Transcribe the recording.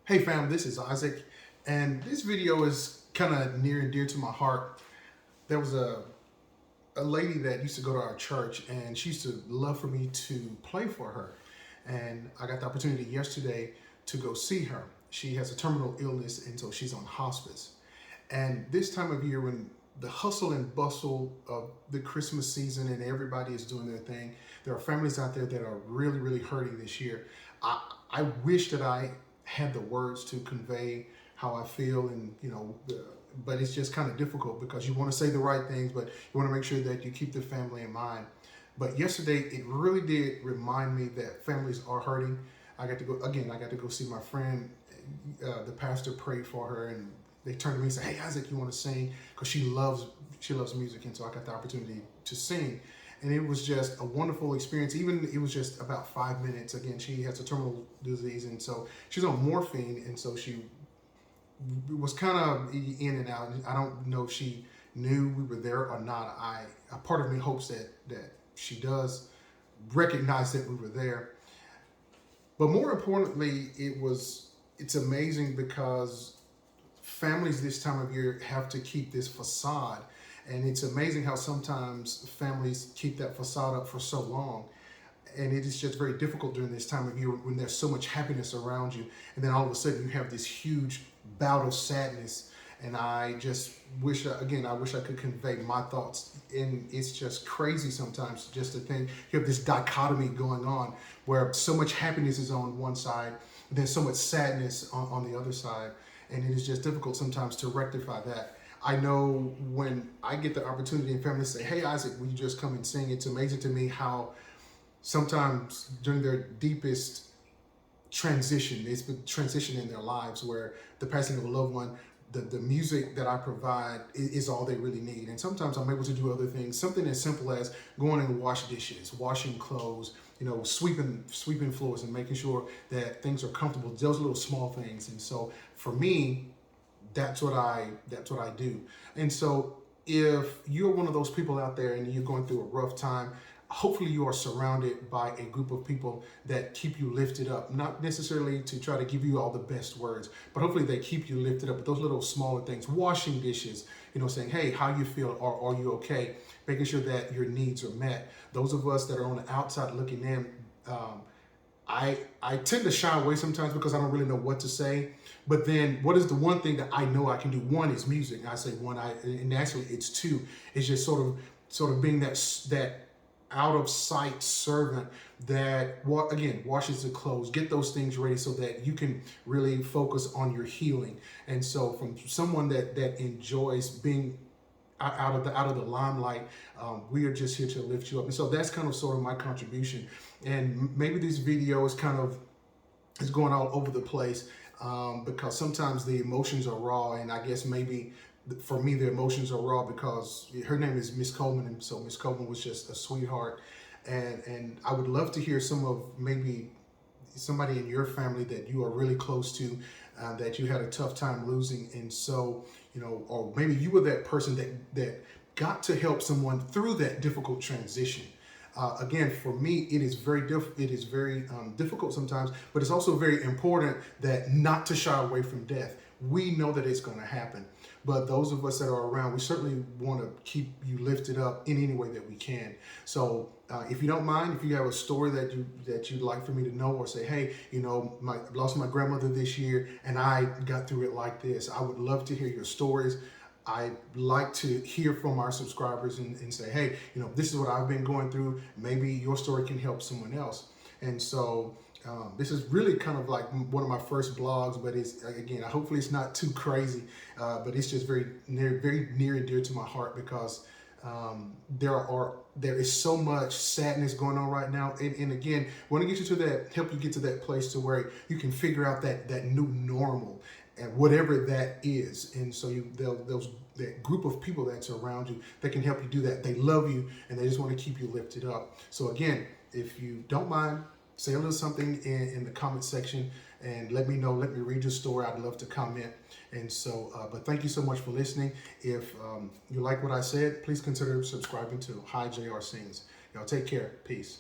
Hey fam, this is Isaac, and this video is kind of near and dear to my heart. There was a lady that used to go to our church, and she used to love for me to play for her. And I got the opportunity yesterday to go see her. She has a terminal illness, and so she's on hospice. And this time of year, when the hustle and bustle of the Christmas season and everybody is doing their thing, there are families out there that are really, really hurting this year. I wish that I had the words to convey how I feel, and but it's just kind of difficult because you want to say the right things, but you want to make sure that you keep the family in mind. But yesterday, it really did remind me that families are hurting. I got to go again. I got to go see my friend. The pastor prayed for her, and they turned to me and said, "Hey, Isaac, you want to sing?" Because she loves music, and so I got the opportunity to sing, and it was just a wonderful experience. Even it was just about 5 minutes. Again, she has a terminal disease, and so she's on morphine, and so she was kind of in and out. I don't know if she knew we were there or not. A part of me hopes that she does recognize that we were there. But more importantly, it's amazing because families this time of year have to keep this facade. And it's amazing how sometimes families keep that facade up for so long. And it is just very difficult during this time of year when there's so much happiness around you. And then all of a sudden you have this huge bout of sadness. And I just wish, again, I wish I could convey my thoughts. And it's just crazy sometimes just to think you have this dichotomy going on where so much happiness is on one side, and then so much sadness on the other side. And it is just difficult sometimes to rectify that. I know when I get the opportunity and families say, "Hey, Isaac, will you just come and sing?" It's amazing to me how sometimes during their deepest transition, it's been transition in their lives where the passing of a loved one, the music that I provide is all they really need. And sometimes I'm able to do other things, something as simple as going and wash dishes, washing clothes, sweeping floors and making sure that things are comfortable. Those little small things. And so for me, that's what I do. And so if you're one of those people out there and you're going through a rough time, hopefully you are surrounded by a group of people that keep you lifted up, not necessarily to try to give you all the best words, but hopefully they keep you lifted up with those little smaller things, washing dishes, saying, "Hey, how you feel? Are you okay?" Making sure that your needs are met. Those of us that are on the outside looking in, I tend to shy away sometimes because I don't really know what to say. But then, what is the one thing that I know I can do? One is music. I say one. And actually it's two. It's just sort of being that out of sight servant that again washes the clothes, get those things ready so that you can really focus on your healing. And so, from someone that enjoys being out of the limelight, we are just here to lift you up. And so that's kind of sort of my contribution. And maybe this video is going all over the place because sometimes the emotions are raw, and I guess maybe for me the emotions are raw because her name is Miss Coleman, and so Miss Coleman was just a sweetheart. And I would love to hear some of maybe somebody in your family that you are really close to, that you had a tough time losing. And so, or maybe you were that person that got to help someone through that difficult transition. Again, for me, it is very difficult sometimes, but it's also very important that not to shy away from death. We know that it's going to happen, but those of us that are around, we certainly want to keep you lifted up in any way that we can. So, if you don't mind, if you have a story that you'd like for me to know, or say, "Hey, I lost my grandmother this year, and I got through it like this," I would love to hear your stories. I like to hear from our subscribers and say, "Hey, this is what I've been going through. Maybe your story can help someone else." And so this is really kind of like one of my first blogs, but it's, again, hopefully it's not too crazy, but it's just very near and dear to my heart because there is so much sadness going on right now. And again, I want to get you to help you get to that place to where you can figure out that new normal and whatever that is. And so that group of people that's around you that can help you do that. They love you and they just want to keep you lifted up. So again, if you don't mind, say a little something in the comment section and let me know. Let me read your story. I'd love to comment. And so, but thank you so much for listening. If you like what I said, please consider subscribing to Hi JR Sings. Y'all take care. Peace.